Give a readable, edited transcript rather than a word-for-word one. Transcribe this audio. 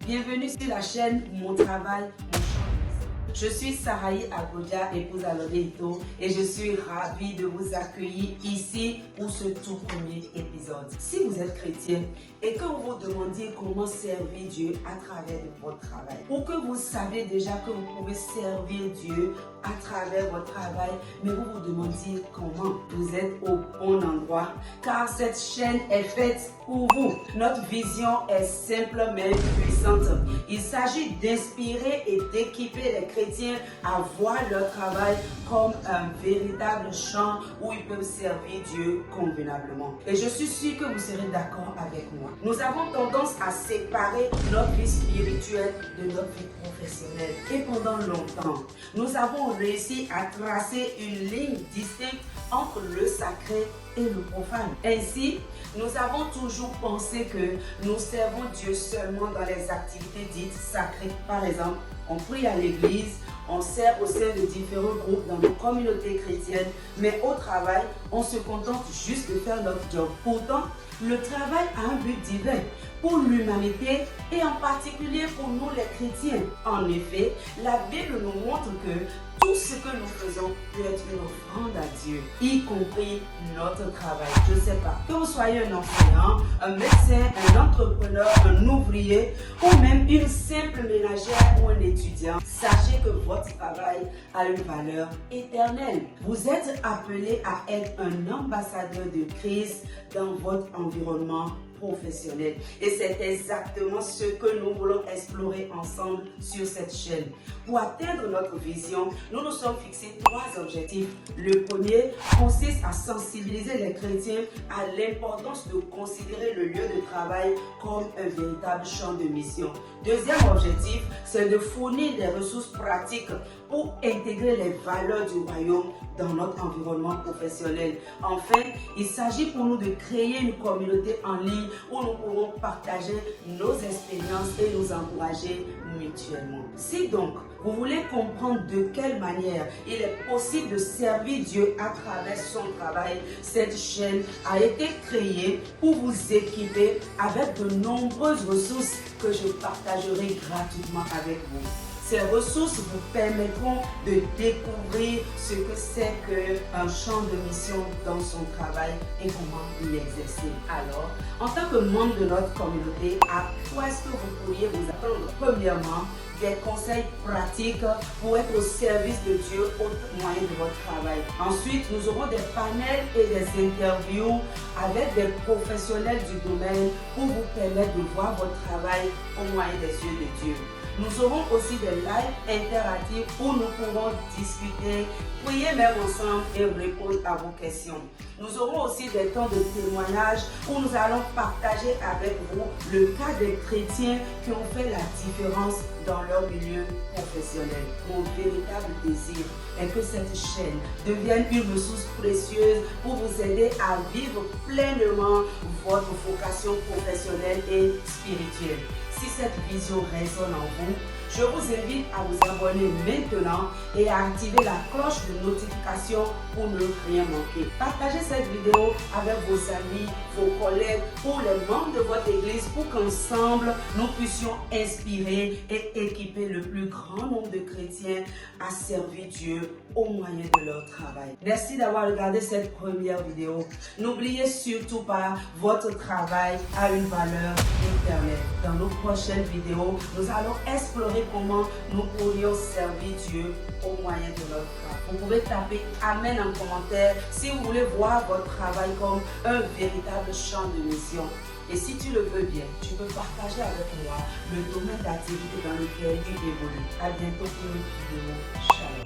Bienvenue sur la chaîne Mon Travail, Mon Champ. Je suis Sarahi Agodia, épouse à Lodéito, et je suis ravie de vous accueillir ici pour ce tout premier épisode. Si vous êtes chrétien et que vous vous demandiez comment servir Dieu à travers votre travail, ou que vous savez déjà que vous pouvez servir Dieu à travers votre travail, mais vous vous demandiez comment, vous êtes au bon endroit, car cette chaîne est faite pour vous. Notre vision est simple mais puissante. Il s'agit d'inspirer et d'équiper les chrétiens à voir leur travail comme un véritable champ où ils peuvent servir Dieu convenablement. Et je suis sûre que vous serez d'accord avec moi. Nous avons tendance à séparer notre vie spirituelle de notre vie professionnelle. Et pendant longtemps, nous avons réussi à tracer une ligne distincte entre le sacré et le profane. Ainsi, nous avons toujours pensé que nous servons Dieu seulement dans les activités dites sacrées. Par exemple, on prie à l'église, on sert au sein de différents groupes dans nos communautés chrétiennes, mais au travail, on se contente juste de faire notre job. Pourtant, le travail a un but divin pour l'humanité et en particulier pour nous les chrétiens. En effet, la Bible nous montre que tout ce que nous faisons peut être une offrande à Dieu, y compris notre travail. Je ne sais pas, que vous soyez un enseignant, un médecin, un entrepreneur, un ouvrier ou même une simple ménagère ou un étudiant, sachez que votre travail a une valeur éternelle. Vous êtes appelé à être un ambassadeur de Christ dans votre environnement professionnel. Et c'est exactement ce que nous voulons explorer ensemble sur cette chaîne. Pour atteindre notre vision, nous nous sommes fixés 3 objectifs. Le premier consiste à sensibiliser les chrétiens à l'importance de considérer le lieu de travail comme un véritable champ de mission. Deuxième objectif, c'est de fournir des ressources pratiques pour intégrer les valeurs du royaume dans notre environnement professionnel. Enfin, il s'agit pour nous de créer une communauté en ligne où nous pourrons partager nos expériences et nous encourager mutuellement. Si donc, vous voulez comprendre de quelle manière il est possible de servir Dieu à travers son travail, cette chaîne a été créée pour vous équiper avec de nombreuses ressources que je partagerai gratuitement avec vous. Ces ressources vous permettront de découvrir ce que c'est qu'un champ de mission dans son travail et comment l'exercer. Alors, en tant que membre de notre communauté, à quoi est-ce que vous pourriez vous attendre? Premièrement, des conseils pratiques pour être au service de Dieu au moyen de votre travail. Ensuite, nous aurons des panels et des interviews avec des professionnels du domaine pour vous permettre de voir votre travail au moyen des yeux de Dieu. Nous aurons aussi des lives interactifs où nous pourrons discuter, prier même ensemble et répondre à vos questions. Nous aurons aussi des temps de témoignage où nous allons partager avec vous le cas des chrétiens qui ont fait la différence dans leur milieu professionnel. Mon véritable désir est que cette chaîne devienne une ressource précieuse pour vous aider à vivre pleinement votre vocation professionnelle et spirituelle. Si cette vision résonne en vous, je vous invite à vous abonner maintenant et à activer la cloche de notification pour ne rien manquer. Partagez cette vidéo avec vos amis, vos collègues ou les membres de votre église pour qu'ensemble nous puissions inspirer et équiper le plus grand nombre de chrétiens à servir Dieu au moyen de leur travail. Merci d'avoir regardé cette première vidéo. N'oubliez surtout pas, votre travail a une valeur éternelle. Dans nos prochaines vidéos, nous allons explorer comment nous pourrions servir Dieu au moyen de notre travail. Vous pouvez taper Amen en commentaire si vous voulez voir votre travail comme un véritable champ de mission. Et si tu le veux bien, tu peux partager avec moi le domaine d'activité dans lequel tu évolues. À bientôt pour une vidéo. Shalom.